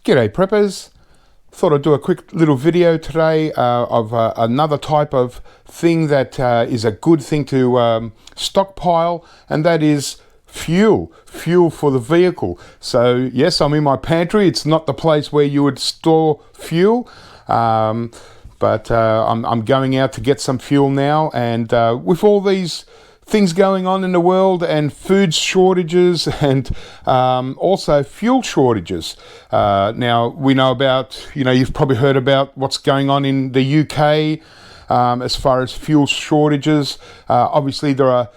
G'day preppers. Thought I'd do a quick little video today of another type of thing that is a good thing to stockpile, and that is fuel for the vehicle. So yes, I'm in my pantry. It's not the place where you would store fuel, but I'm going out to get some fuel now, and with all these things going on in the world and food shortages and also fuel shortages. Now we know about, you've probably heard about what's going on in the UK as far as fuel shortages. Obviously there are,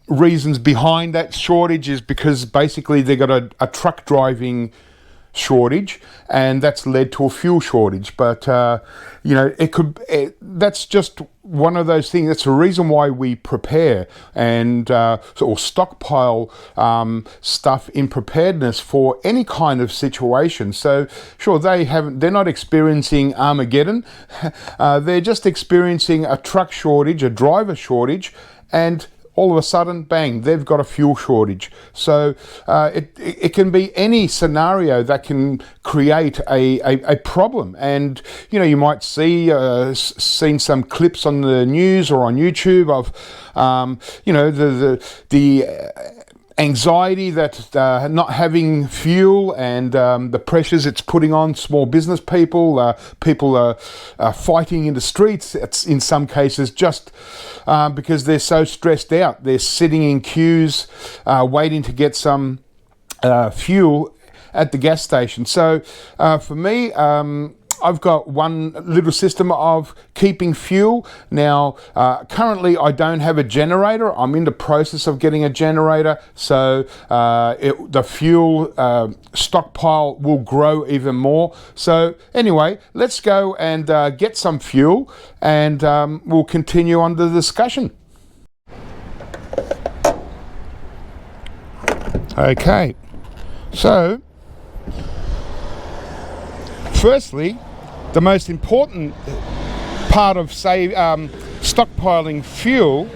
reasons behind that shortage is because basically they've got a truck driving shortage, and that's led to a fuel shortage. But that's just one of those things. That's the reason why we prepare and or stockpile stuff in preparedness for any kind of situation. So sure, they're not experiencing Armageddon. They're just experiencing a truck shortage, a driver shortage, and all of a sudden, bang, they've got a fuel shortage. So it can be any scenario that can create a problem. And, you might seen some clips on the news or on YouTube of, the anxiety that not having fuel and the pressures it's putting on small business people. People are fighting in the streets. It's in some cases just because they're so stressed out. They're sitting in queues waiting to get some fuel at the gas station. So for me, I've got one little system of keeping fuel. Now, currently I don't have a generator. I'm in the process of getting a generator, so the fuel stockpile will grow even more. So anyway, let's go and get some fuel, and we'll continue on the discussion. Okay, so firstly, the most important part of, stockpiling fuel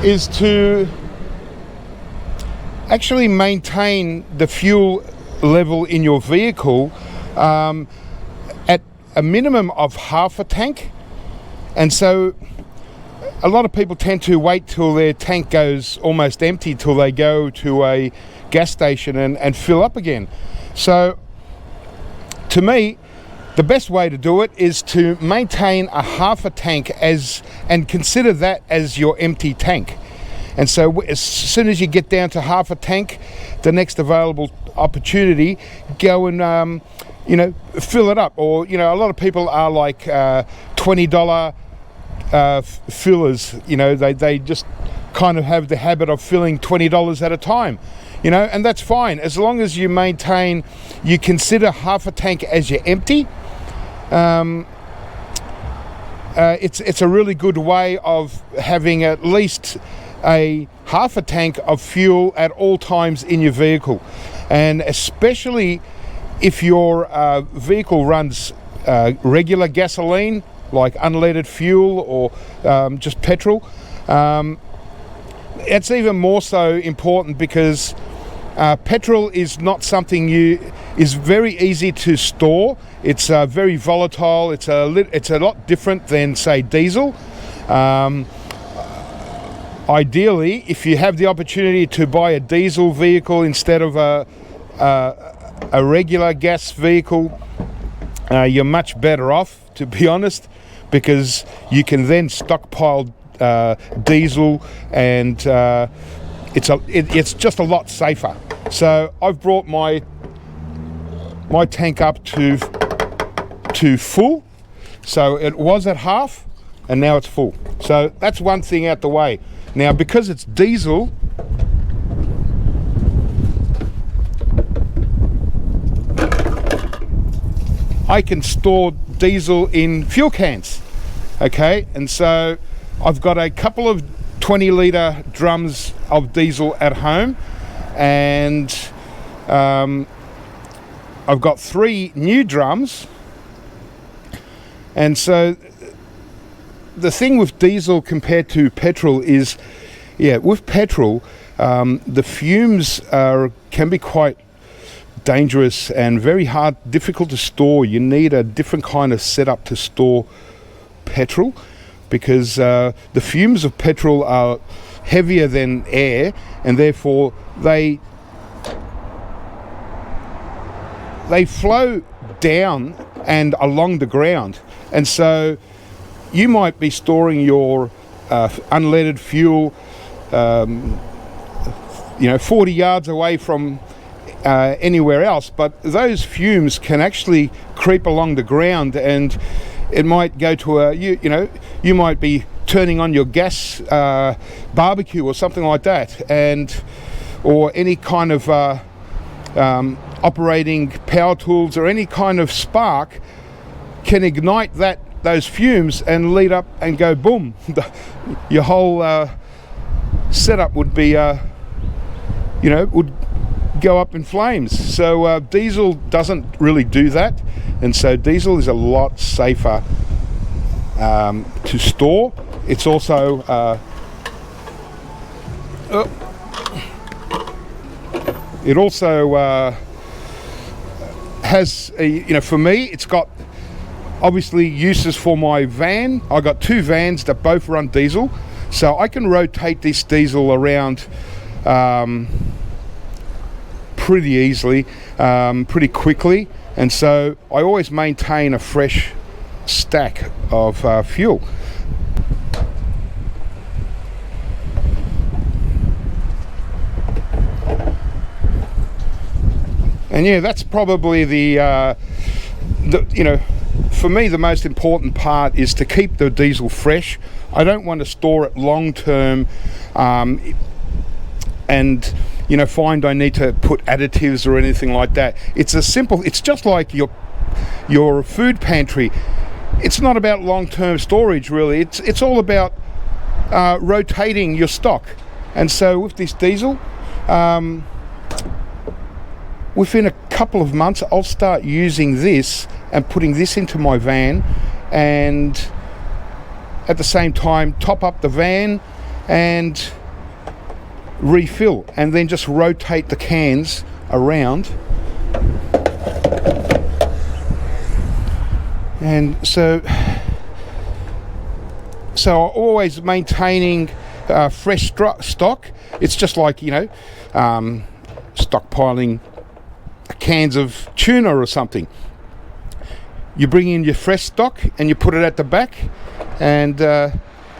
is to actually maintain the fuel level in your vehicle at a minimum of half a tank. And so a lot of people tend to wait till their tank goes almost empty till they go to a gas station and fill up again. So to me, the best way to do it is to maintain a half a tank and consider that as your empty tank. And so as soon as you get down to half a tank, the next available opportunity, go and fill it up. Or a lot of people are like $20 fillers. They just kind of have the habit of filling $20 at a time. And that's fine as long as you consider half a tank as your empty. It's a really good way of having at least a half a tank of fuel at all times in your vehicle, and especially if your vehicle runs regular gasoline, like unleaded fuel or just petrol. It's even more so important because petrol is not something is very easy to store. It's very volatile. It's a lot different than, say, diesel. Ideally, if you have the opportunity to buy a diesel vehicle instead of a regular gas vehicle, you're much better off, to be honest, because you can then stockpile diesel, and it's just a lot safer. So I've brought my tank up to full. So it was at half and now it's full. So that's one thing out the way. Now, because it's diesel, I can store diesel in fuel cans. Okay, and so I've got a couple of 20-litre drums of diesel at home, and I've got 3 new drums. And so the thing with diesel compared to petrol is, with petrol, the fumes can be quite dangerous and very hard, difficult to store. You need a different kind of setup to store petrol, because the fumes of petrol are heavier than air, and therefore they flow down and along the ground. And so you might be storing your unleaded fuel 40 yards away from anywhere else, but those fumes can actually creep along the ground, and it might go to you might be turning on your gas barbecue or something like that, or any kind of operating power tools, or any kind of spark can ignite those fumes and lead up and go boom. Your whole setup would be would go up in flames. So diesel doesn't really do that, and so diesel is a lot safer to store. It's also has for me, it's got obviously uses for my van. I got 2 vans that both run diesel, so I can rotate this diesel around pretty easily, pretty quickly, and so I always maintain a fresh stack of fuel. And yeah, that's probably for me, the most important part is to keep the diesel fresh. I don't want to store it long term and find I need to put additives or anything like that. It's just like your food pantry. It's not about long-term storage, really. It's all about rotating your stock. And so with this diesel, within a couple of months, I'll start using this and putting this into my van, and at the same time top up the van and refill, and then just rotate the cans around. And so always maintaining fresh stock. It's just like stockpiling cans of tuna or something. You bring in your fresh stock and you put it at the back, and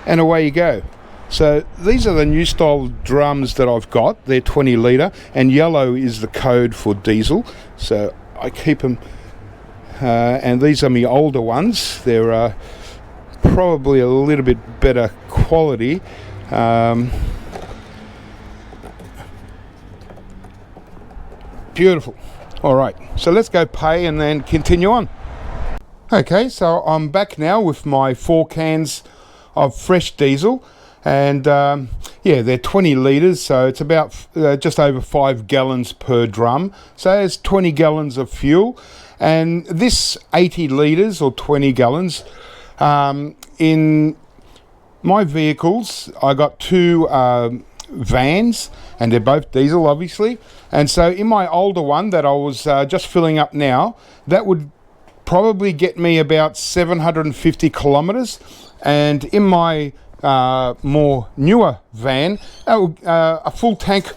away you go. So these are the new style drums that I've got. They're 20 litre, and yellow is the code for diesel. So I keep them, and these are my older ones. They're probably a little bit better quality. Beautiful. All right, so let's go pay and then continue on. Okay, so I'm back now with my 4 cans of fresh diesel, and they're 20 litres, so it's about just over 5 gallons per drum. So it's 20 gallons of fuel, and this 80 litres or 20 gallons in my vehicles. I got 2 vans, and they're both diesel, obviously. And so in my older one that I was just filling up now, that would probably get me about 750 kilometers, and in my more newer van, a full tank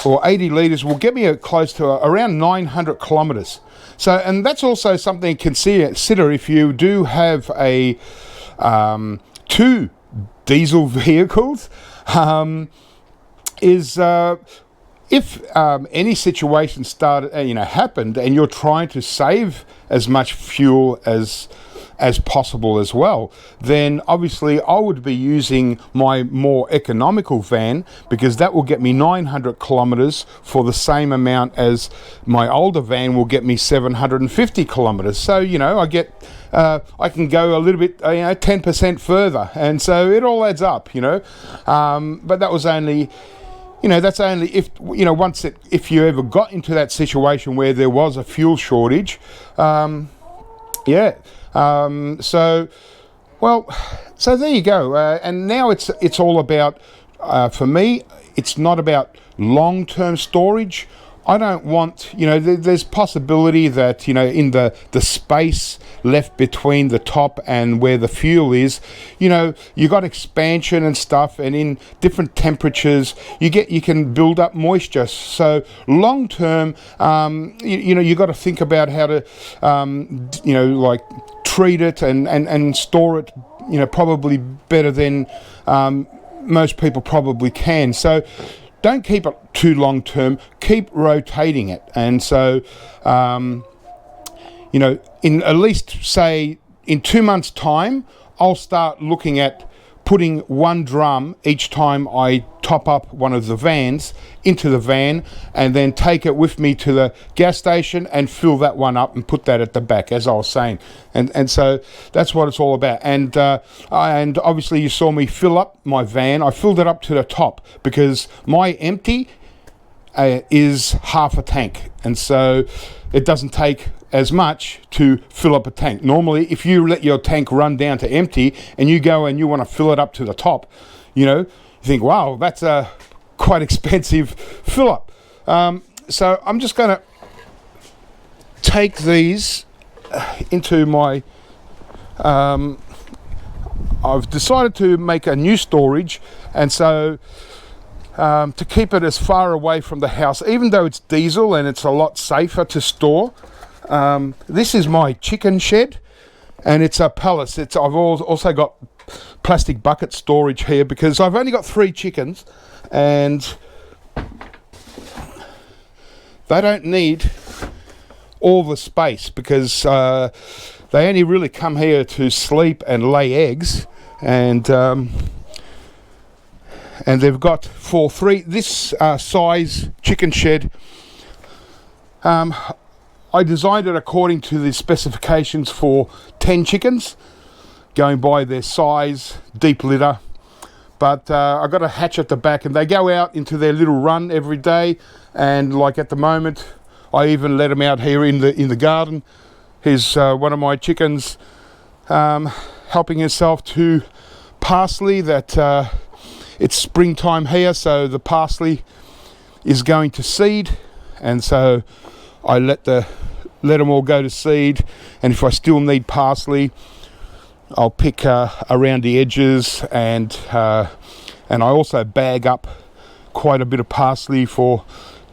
or 80 liters will get me close to around 900 kilometers. So, and that's also something to consider if you do have a 2 diesel vehicles, if any situation happened, and you're trying to save as much fuel as possible as well, then obviously I would be using my more economical van, because that will get me 900 kilometers for the same amount as my older van will get me 750 kilometers. So I can go a little bit 10% further, and so it all adds up, but that was only that's only if if you ever got into that situation where there was a fuel shortage. So there you go. And now it's all about, for me, it's not about long-term storage. I don't want, you know, there's possibility that, you know, in the space left between the top and where the fuel is, you know, you got expansion and stuff, and in different temperatures you can build up moisture. So long term, you know, you got to think about how to, you know, like treat it and store it, you know, probably better than most people probably can. So don't keep it too long term, keep rotating it. And so, you know, in at least, say, in 2 months' time, I'll start looking at putting one drum each time I top up one of the vans into the van, and then take it with me to the gas station and fill that one up and put that at the back, as I was saying. And so that's what it's all about. And obviously you saw me fill up my van. I filled it up to the top because my empty is half a tank, and so it doesn't take as much to fill up a tank. Normally, if you let your tank run down to empty and you go and you want to fill it up to the top, you know, you think, wow, that's a quite expensive fill up. So I'm just going to take these into my, I've decided to make a new storage, and so to keep it as far away from the house, even though it's diesel and it's a lot safer to store. This is my chicken shed, and it's a palace. I've also got plastic bucket storage here because I've only got 3 chickens, and they don't need all the space because they only really come here to sleep and lay eggs, and they've got for this size chicken shed. I designed it according to the specifications for 10 chickens, going by their size, deep litter. But I've got a hatch at the back, and they go out into their little run every day. And like at the moment, I even let them out here in the garden. Here's one of my chickens helping himself to parsley. That it's springtime here, so the parsley is going to seed, and so I let them all go to seed, and if I still need parsley, I'll pick around the edges, and I also bag up quite a bit of parsley for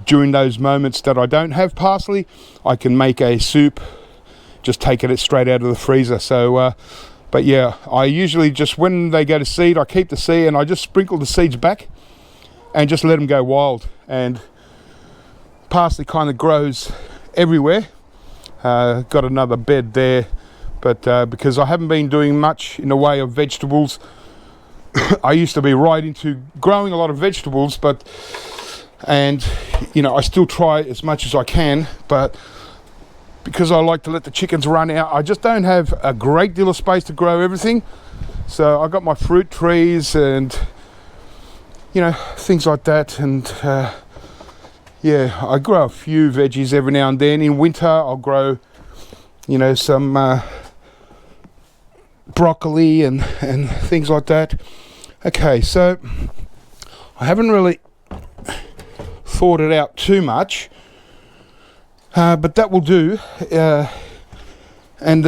during those moments that I don't have parsley. I can make a soup, just taking it straight out of the freezer. So but yeah, I usually just, when they go to seed, I keep the seed and I just sprinkle the seeds back and just let them go wild. And parsley kind of grows everywhere. Got another bed there, but because I haven't been doing much in the way of vegetables, I used to be right into growing a lot of vegetables, and you know, I still try as much as I can, but because I like to let the chickens run out, I just don't have a great deal of space to grow everything. So I got my fruit trees and, you know, things like that, and yeah, I grow a few veggies every now and then. In winter, I'll grow, you know, some broccoli and things like that. Okay, so I haven't really thought it out too much, but that will do. And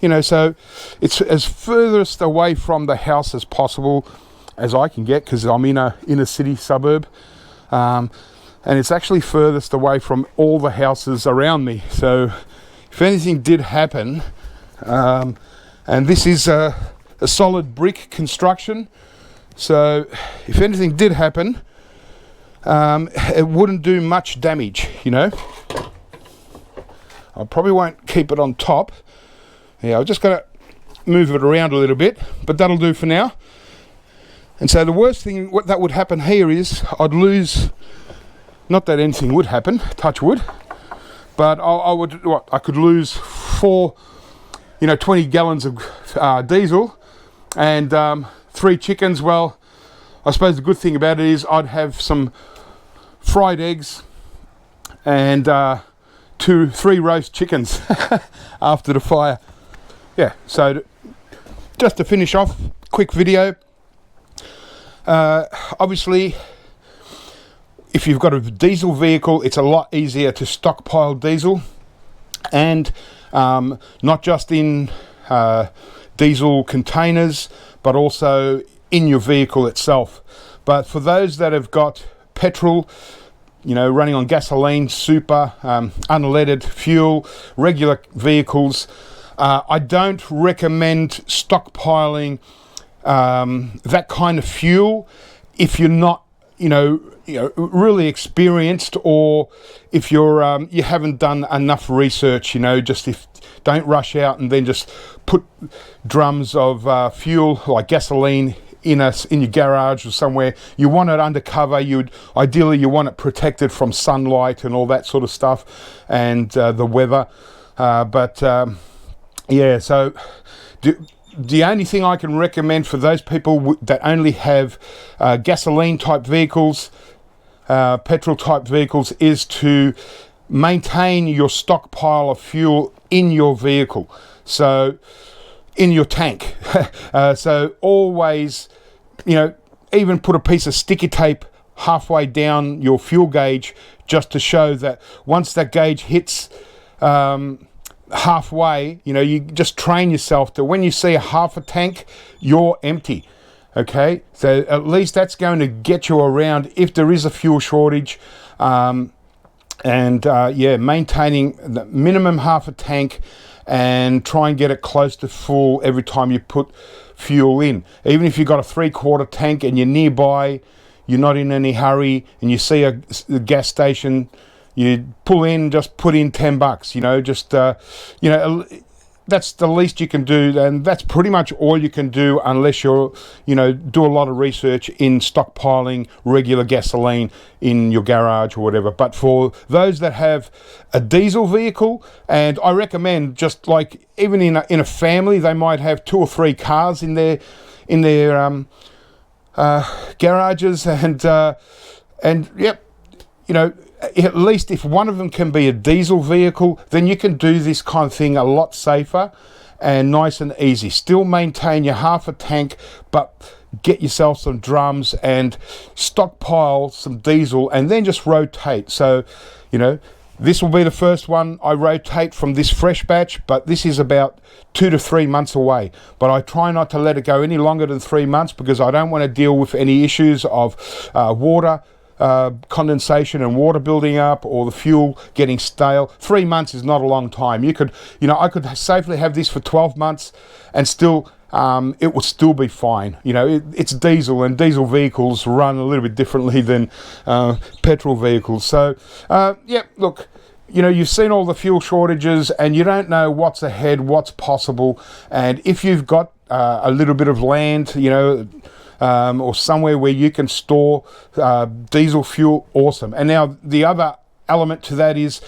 you know, so it's as furthest away from the house as possible as I can get, because I'm in a inner city suburb. And it's actually furthest away from all the houses around me. So if anything did happen, and this is a solid brick construction, so if anything did happen, it wouldn't do much damage, you know. I probably won't keep it on top. Yeah, I've just got to move it around a little bit, but that'll do for now. And so the worst thing that would happen here is I'd lose, not that anything would happen, touch wood, but I could lose 20 gallons of diesel and 3 chickens. Well, I suppose the good thing about it is I'd have some fried eggs and 3 roast chickens after the fire. Yeah, so just to finish off, quick video. Obviously, if you've got a diesel vehicle, it's a lot easier to stockpile diesel, and not just in diesel containers, but also in your vehicle itself. But for those that have got petrol, running on gasoline, super, unleaded fuel, regular vehicles, I don't recommend stockpiling that kind of fuel if you're not really experienced, or if you're you haven't done enough research. Don't rush out and then just put drums of fuel like gasoline in your garage or somewhere. You want it undercover. Ideally you want it protected from sunlight and all that sort of stuff, and the weather. So the only thing I can recommend for those people that only have gasoline type vehicles, petrol type vehicles, is to maintain your stockpile of fuel in your vehicle, so in your tank. So always, even put a piece of sticky tape halfway down your fuel gauge, just to show that once that gauge hits halfway, you just train yourself to, when you see a half a tank, you're empty. Okay, so at least that's going to get you around if there is a fuel shortage. Maintaining the minimum half a tank, and try and get it close to full every time you put fuel in. Even if you've got a 3/4 tank and you're nearby, you're not in any hurry, and you see a gas station, you pull in, just put in $10, that's the least you can do, and that's pretty much all you can do, unless you're, do a lot of research in stockpiling regular gasoline in your garage or whatever. But for those that have a diesel vehicle, and I recommend, just like even in a family, they might have 2 or 3 cars in their garages, and yep, at least if one of them can be a diesel vehicle, then you can do this kind of thing a lot safer and nice and easy. Still maintain your half a tank, but get yourself some drums and stockpile some diesel, and then just rotate. So, this will be the first one I rotate from this fresh batch, but this is about 2 to 3 months away. But I try not to let it go any longer than 3 months, because I don't want to deal with any issues of water condensation and water building up, or the fuel getting stale. 3 months is not a long time. I could safely have this for 12 months and still it would still be fine. It's diesel, and diesel vehicles run a little bit differently than petrol vehicles. So look, you've seen all the fuel shortages, and you don't know what's ahead, what's possible. And if you've got a little bit of land, or somewhere where you can store diesel fuel, awesome. And now the other element to that is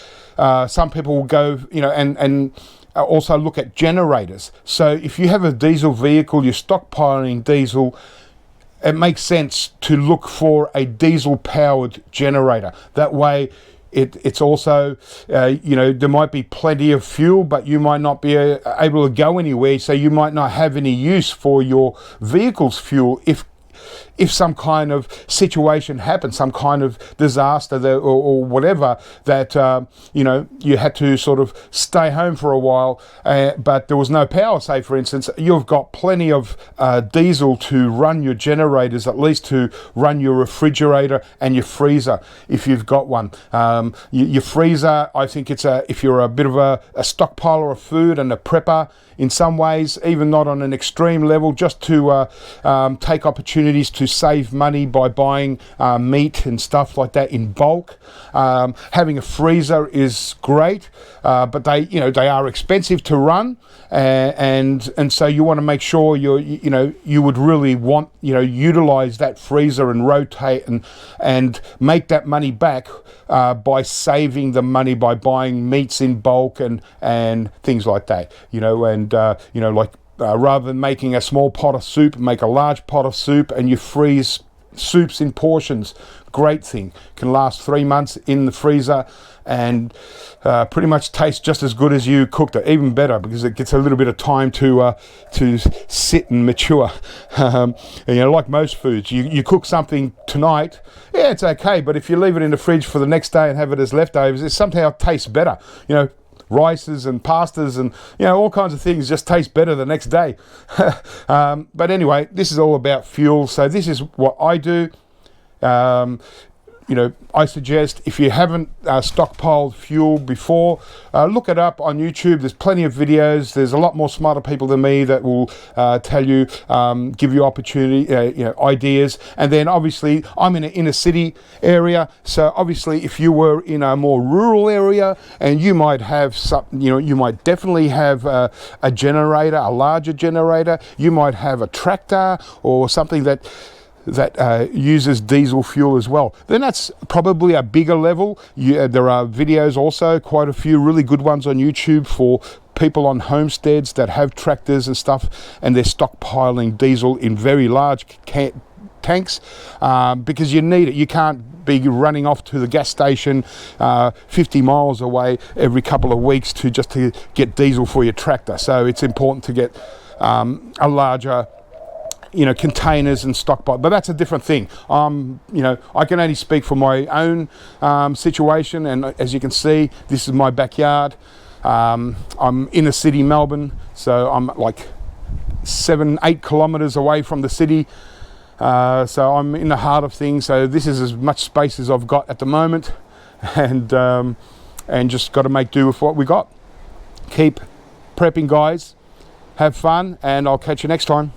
some people will go, and also look at generators. So if you have a diesel vehicle, you're stockpiling diesel, it makes sense to look for a diesel powered generator. That way it's also, there might be plenty of fuel, but you might not be able to go anywhere, so you might not have any use for your vehicle's fuel if some kind of situation happens, some kind of disaster or whatever, that you had to sort of stay home for a while, but there was no power, say for instance, you've got plenty of diesel to run your generators, at least to run your refrigerator and your freezer if you've got one. Your freezer, I think if you're a bit of a stockpiler of food and a prepper in some ways, even not on an extreme level, just to take opportunities to save money by buying meat and stuff like that in bulk. Having a freezer is great, but they are expensive to run, and so you want to make sure you would really want utilize that freezer and rotate and make that money back by saving the money by buying meats in bulk and things like that. Rather than making a small pot of soup, make a large pot of soup, and you freeze soups in portions. great thing. Can last 3 months in the freezer and pretty much tastes just as good as you cooked it, even better, because it gets a little bit of time to sit and mature. Like most foods, you cook something tonight, yeah, it's okay, but if you leave it in the fridge for the next day and have it as leftovers, it somehow tastes better. Rices and pastas and all kinds of things just taste better the next day. But anyway, this is all about fuel, so this is what I do. I suggest, if you haven't stockpiled fuel before, look it up on YouTube. There's plenty of videos. There's a lot more smarter people than me that will tell you, give you opportunity, ideas. And then obviously I'm in an inner city area, so obviously if you were in a more rural area, and you might have something, you might definitely have a generator, a larger generator. You might have a tractor or something that uses diesel fuel as well. Then that's probably a bigger level. There are videos also, quite a few really good ones on YouTube for people on homesteads that have tractors and stuff, and they're stockpiling diesel in very large tanks because you need it. You can't be running off to the gas station 50 miles away every couple of weeks to get diesel for your tractor. So it's important to get a larger containers and stockpile, but that's a different thing. I can only speak for my own situation, and as you can see, this is my backyard. I'm in a city, Melbourne, so I'm like 7-8 kilometers away from the city, so I'm in the heart of things. So this is as much space as I've got at the moment, and just got to make do with what we got. Keep prepping, guys. Have fun, and I'll catch you next time.